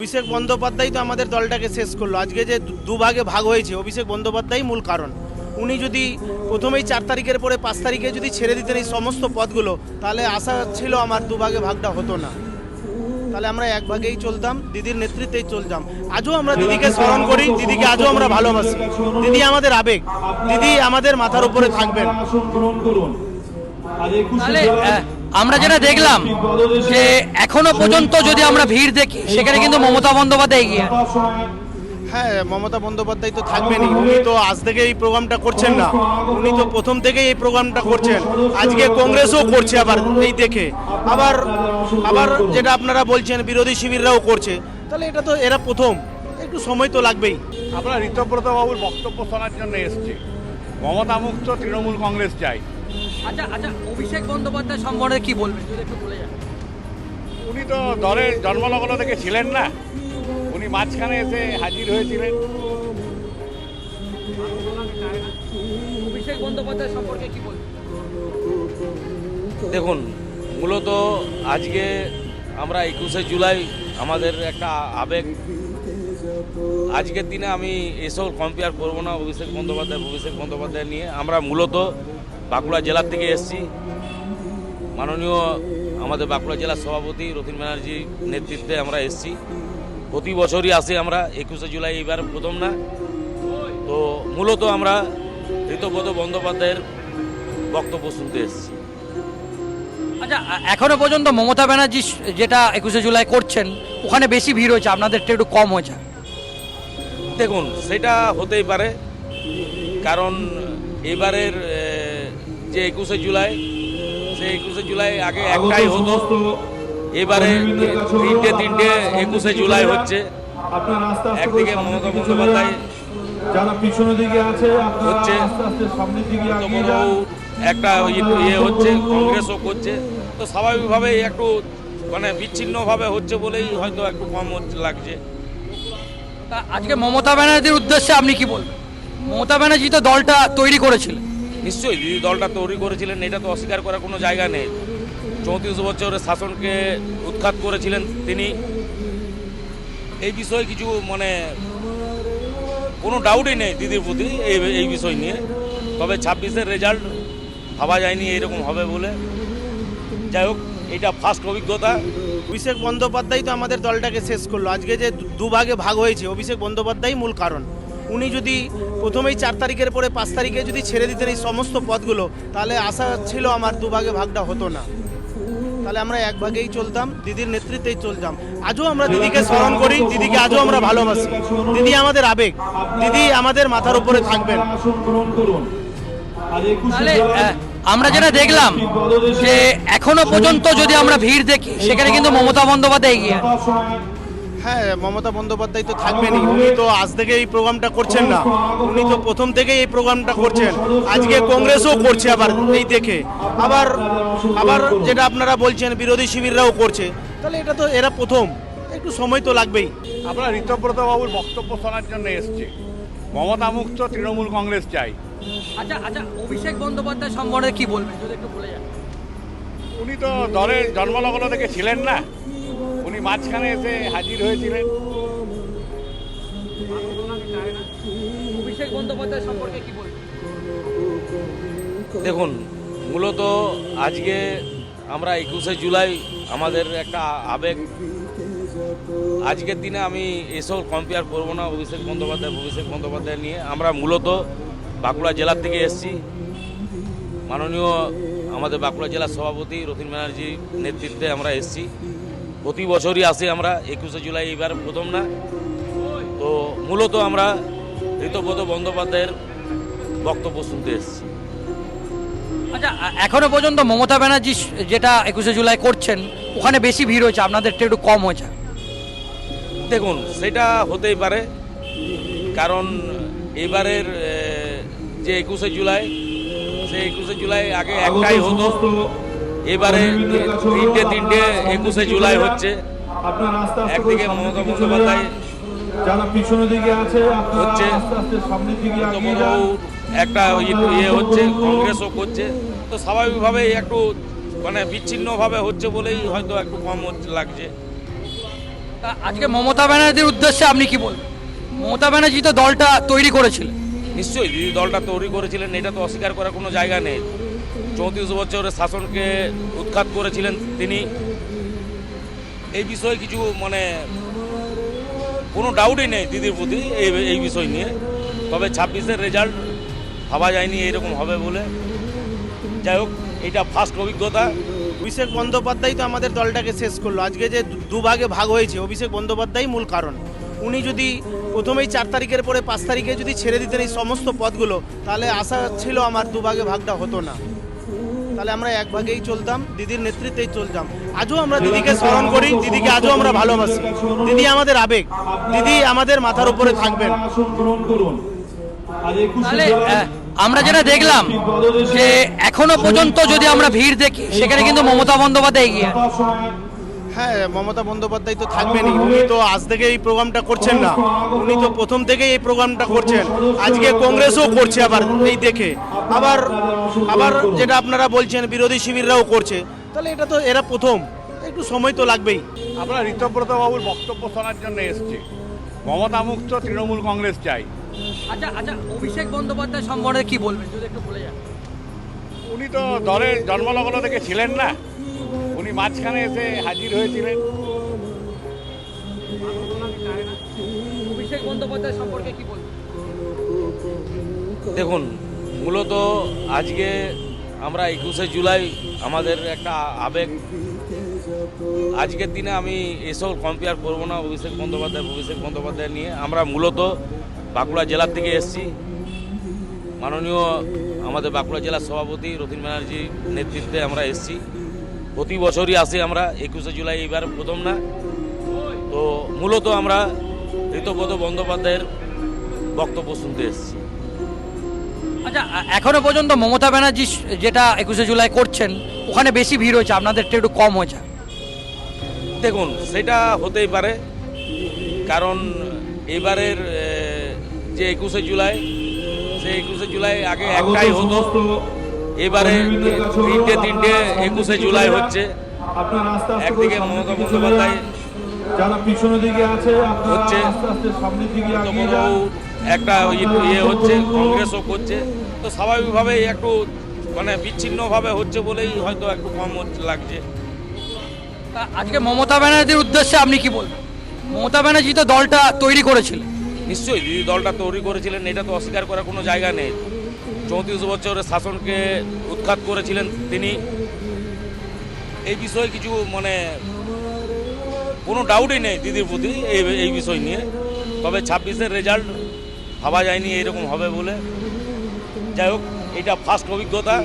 অভিষেক বন্দ্যোপাধ্যায় তো আমাদের দলটাকে শেষ করলো। আজকে যে দুভাগে ভাগ হয়েছে, অভিষেক বন্দ্যোপাধ্যায় মূল কারণ। উনি যদি প্রথমেই 4 তারিখের পরে 5 তারিখে যদি ছেড়ে দিতেন এই সমস্ত পদগুলো, তাহলে আশা ছিল আমার দুভাগে ভাগটা হতো না, তাহলে আমরা এক ভাগেই চলতাম, দিদির নেতৃত্বেই চলতাম। আজও আমরা দিদিকে স্মরণ করি, দিদিকে আজও আমরা ভালোবাসি। দিদি আমাদের আবেগ, দিদি আমাদের মাথার উপরে থাকবেন। তাহলে আমরা যেটা দেখলাম যে এখনো পর্যন্ত যদি আমরা ভিড় দেখি, সেখানে কিন্তু মমতা বন্দ্যোপাধ্যায় এগিয়ে। হ্যাঁ, মমতা বন্দ্যোপাধ্যায় তো থাকবেনই। উনি তো আজ থেকে এই প্রোগ্রামটা করছেন না, উনি তো প্রথম থেকেই এই প্রোগ্রামটা করছেন। আজকে কংগ্রেসও করছে, আবার এই দেখে আবার আবার যেটা আপনারা বলছেন বিরোধী শিবিররাও করছে, তাহলে এটা তো এরা প্রথম, একটু সময় তো লাগবেই। আমরা ঋতব্রত বাবুর বক্তব্য শোনার জন্য এসেছি। মমতা মুক্ত তৃণমূল কংগ্রেস চাই। আচ্ছা, অভিষেক বন্দ্যোপাধ্যায় সম্বন্ধে কি বলবেন যদি একটু বলে যান। উনি তো দলের জন্মলগ্ন থেকে ছিলেন না, উনি মাঝখানে এসে হাজির হয়েছিলেন। অভিষেক বন্দ্যোপাধ্যায় সম্পর্কে কি বলবেন? দেখুন, মূলত আজকে আমরা 21শে জুলাই আমাদের একটা আবেগ। আজকের দিনে আমি এসব কম্পেয়ার করব না অভিষেক বন্দ্যোপাধ্যায় নিয়ে। আমরা মূলত বাঁকুড়া জেলার থেকে এসেছি। মাননীয় আমাদের বাঁকুড়া জেলার সভাপতি রথীন ব্যানার্জির নেতৃত্বে আমরা এসেছি। প্রতি বছরই আসি আমরা। 21শে জুলাই এইবার প্রথম না। তো মূলত আমরা ঋতব্রত বন্দ্যোপাধ্যায়ের বক্তব্য শুনতে এসেছি। আচ্ছা, এখনো পর্যন্ত মমতা ব্যানার্জি যেটা 21শে জুলাই করছেন, ওখানে বেশি ভিড় হয়েছে, আপনাদেরটা একটু কম হয়েছে। দেখুন, সেটা হতেই পারে, কারণ এবারের যে 21শে জুলাই, সেই 21শে জুলাই আগে একটাই হতো, এবারে তিনটে 21শে জুলাই হচ্ছে। একদিকে মমতা বন্দ্যোপাধ্যায় যারা পিছনের দিকে আছে হচ্ছে, একটা ইয়ে হচ্ছে, কংগ্রেসও করছে। তো স্বাভাবিকভাবেই একটু বিচ্ছিন্নভাবে হচ্ছে বলেই হয়তো একটু কম লাগছে। তা আজকে মমতা ব্যানার্জির উদ্দেশ্যে আপনি কি বলবেন? মমতা ব্যানার্জি তো দলটা তৈরি করেছিলেন। নিশ্চয়ই দিদি দলটা তৈরি করেছিলেন, এটা তো অস্বীকার করার কোনো জায়গা নেই। 34 বছরের শাসনকে উৎখাত করেছিলেন তিনি। এই বিষয়ে কিছু কোনো ডাউটই নেই দিদির প্রতি এই বিষয় নিয়ে। তবে 26-এর রেজাল্ট ভাবা যায়নি এইরকম হবে বলে। যাই হোক, এটা ফার্স্ট অভিজ্ঞতা। অভিষেক বন্দ্যোপাধ্যায় তো আমাদের দলটাকে শেষ করলো। আজকে যে দুভাগে ভাগ হয়েছে, অভিষেক বন্দ্যোপাধ্যায় মূল কারণ। উনি যদি প্রথমেই 4 তারিখের পরে 5 তারিখে যদি ছেড়ে দিতেন এই সমস্ত পদগুলো, তাহলে আশা ছিল আমার দুভাগে ভাগটা হতো না, তাহলে আমরা এক ভাগেই চলতাম, দিদির নেতৃত্বেই চলতাম। আজও আমরা দিদিকে স্মরণ করি, দিদিকে আজও আমরা ভালোবাসি। দিদি আমাদের আবেগ, দিদি আমাদের মাথার উপরে থাকবেন। তাহলে আমরা যেটা দেখলাম যে এখনো পর্যন্ত যদি আমরা ভিড় দেখি, সেখানে কিন্তু মমতা বন্দ্যোপাধ্যায় এগিয়ে। হ্যাঁ, মমতা বন্দ্যোপাধ্যায় তো থাকবেনই। উনি তো আজ থেকে এই প্রোগ্রামটা করছেন না, উনি তো প্রথম থেকেই এই প্রোগ্রামটা করছেন। আজকে কংগ্রেসও করছে, আবার এই দেখে আবার আবার যেটা আপনারা বলছেন বিরোধী শিবিররাও করছে, তাহলে এটা তো এরা প্রথম, একটু সময় তো লাগবেই। আমরা ঋতব্রত বাবুর বক্তব্য শোনার জন্য এসেছি। মমতা মুক্ত তৃণমূল কংগ্রেস চাই। আচ্ছা, অভিষেক বন্দ্যোপাধ্যায় সম্বন্ধে কি বলবেন যদি একটু বলে যান। উনি তো দলের জন্মলগ্ন থেকে ছিলেন না, উনি মাঝখানে এসে হাজির হয়েছিলেন। অভিষেক বন্দ্যোপাধ্যায় সম্পর্কে কি বলবেন? দেখুন, মূলত আজকে আমরা 21শে জুলাই আমাদের একটা আবেগ। আজকের দিনে আমি এসব কম্পেয়ার করব না অভিষেক বন্দ্যোপাধ্যায় নিয়ে। আমরা মূলত বাঁকুড়া জেলার থেকে এসেছি। মাননীয় আমাদের বাঁকুড়া জেলার সভাপতি রথীন ব্যানার্জির নেতৃত্বে আমরা এসেছি। প্রতি বছরই আসি আমরা। 21শে জুলাই এইবার প্রথম না। তো মূলত আমরা ঋতব্রত বন্দ্যোপাধ্যায়ের বক্তব্য শুনতে এসেছি। আচ্ছা, এখনো পর্যন্ত মমতা ব্যানার্জি যেটা 21শে জুলাই করছেন, ওখানে বেশি ভিড় হয়েছে, আপনাদেরটা একটু কম হয়েছে। দেখুন, সেটা হতেই পারে, কারণ এবারের যে 21শে জুলাই, সেই 21শে জুলাই আগে একটাই হতো, এবারে তিনটে 21শে জুলাই হচ্ছে। একদিকে মমতা বন্দ্যোপাধ্যায় যারা পিছনের দিকে আছে হচ্ছে, একটা ইয়ে হচ্ছে, কংগ্রেসও করছে। তো স্বাভাবিকভাবেই একটু বিচ্ছিন্নভাবে হচ্ছে বলেই হয়তো একটু কম লাগছে। তা আজকে মমতা ব্যানার্জির উদ্দেশ্যে আপনি কি বলবেন? মমতা ব্যানার্জি তো দলটা তৈরি করেছিলেন। নিশ্চয়ই দিদি দলটা তৈরি করেছিলেন, এটা তো অস্বীকার করার কোনো জায়গা নেই। 34 বছরের শাসনকে উৎখাত করেছিলেন তিনি। এই বিষয়ে কিছু মানে কোনো ডাউটই নেই দিদির প্রতি এই বিষয় নিয়ে। তবে 26-এর রেজাল্ট ভাবা যায়নি এরকম হবে বলে। যাই হোক, এটা ফার্স্ট অভিজ্ঞতা। অভিষেক বন্দ্যোপাধ্যায় তো আমাদের দলটাকে শেষ করলো। আজকে যে দুভাগে ভাগ হয়েছে, অভিষেক বন্দ্যোপাধ্যায় মূল কারণ। উনি যদি প্রথমেই 4 তারিখের পরে 5 তারিখে যদি ছেড়ে দিতেন এই সমস্ত পদগুলো, তাহলে আশা ছিল আমার দুভাগে ভাগটা হতো না, তাহলে আমরা এক ভাগেই চলতাম, দিদির নেতৃত্বেই চলতাম। আজও আমরা দিদিকে স্মরণ করি, দিদিকে আজও আমরা ভালোবাসি। দিদি আমাদের আবেগ, দিদি আমাদের মাথার উপরে থাকবেন। আসন গ্রহণ করুন। আর 21 তাহলে আমরা যেটা দেখলাম যে এখনো পর্যন্ত যদি আমরা ভিড় দেখি, সেখানে কিন্তু মমতা বন্দ্যোপাধ্যায় এগিয়ে আছে। হ্যাঁ, মমতা বন্দ্যোপাধ্যায় তো থাকবেনই। উনি তো আজ থেকে এই প্রোগ্রামটা করছেন না, উনি তো প্রথম থেকেই এই প্রোগ্রামটা করছেন। আজকে কংগ্রেসও করছে, আবার এই দেখে আবার আবার যেটা আপনারা বলছেন বিরোধী শিবিররাও করছে, তাহলে এটা তো এরা প্রথম, একটু সময় তো লাগবেই। আমরা ঋতব্রত বাবুর বক্তব্য শোনার জন্য এসেছি। মমতা মুক্ত তৃণমূল কংগ্রেস চাই। আচ্ছা, অভিষেক বন্দ্যোপাধ্যায় সম্বন্ধে কি বলবেন যদি একটু বলে যান? উনি তো দলের জন্মলগ্ন থেকে ছিলেন না, উনি মাঝখানে এসে হাজির হয়েছিলেন। অভিষেক বন্দ্যোপাধ্যায় সম্পর্কে কি বলবেন? দেখুন, মূলত আজকে আমরা 21শে জুলাই আমাদের একটা আবেগ। আজকের দিনে আমি এসব কম্পেয়ার করবো না অভিষেক বন্দ্যোপাধ্যায় নিয়ে। আমরা মূলত বাঁকুড়া জেলার থেকে এসেছি। মাননীয় আমাদের বাঁকুড়া জেলার সভাপতি রথীন ব্যানার্জির নেতৃত্বে আমরা এসেছি। প্রতি বছরই আসি আমরা, 21শে জুলাই এবার প্রথম না। তো মূলত আমরা ঋতব্রত বন্দ্যোপাধ্যায়ের বক্তব্য শুনতে এসেছি। আচ্ছা, এখনো পর্যন্ত মমতা ব্যানার্জি যেটা 21শে জুলাই করছেন, ওখানে বেশি ভিড় হয়েছে, আপনাদেরটা একটু কম হয়েছে। দেখুন, সেটা হতেই পারে, কারণ এবারের যে 21শে জুলাই, সেই 21শে জুলাই আগে একটাই হতো, এবারে তিনটে 21শে জুলাই হচ্ছে। আপনারা আস্তে আস্তে একদিকে মমতা বন্দ্যোপাধ্যায় যারা পিছনের দিকে আছে আপনারা হচ্ছে, আস্তে আস্তে সামনের দিকে এগিয়ে যান। একটা ইয়ে হচ্ছে, কংগ্রেসও করছে। তো স্বাভাবিকভাবেই একটু মানে বিচ্ছিন্নভাবে হচ্ছে বলেই হয়তো একটু কম লাগছে। তা আজকে মমতা ব্যানার্জির উদ্দেশ্যে আপনি কি বলবেন? মমতা ব্যানার্জি তো দলটা তৈরি করেছিলেন। নিশ্চয়ই দিদি দলটা তৈরি করেছিলেন, এটা তো অস্বীকার করার কোনো জায়গা নেই। 34 বছরের শাসনকে উৎখাত করেছিলেন তিনি। এই বিষয়ে কিছু মানে কোনো ডাউটই নেই দিদির প্রতি এই বিষয় নিয়ে। তবে 26-এর রেজাল্ট ভাবা যায়নি এরকম হবে বলে। যাই হোক, এটা ফার্স্ট অভিজ্ঞতা।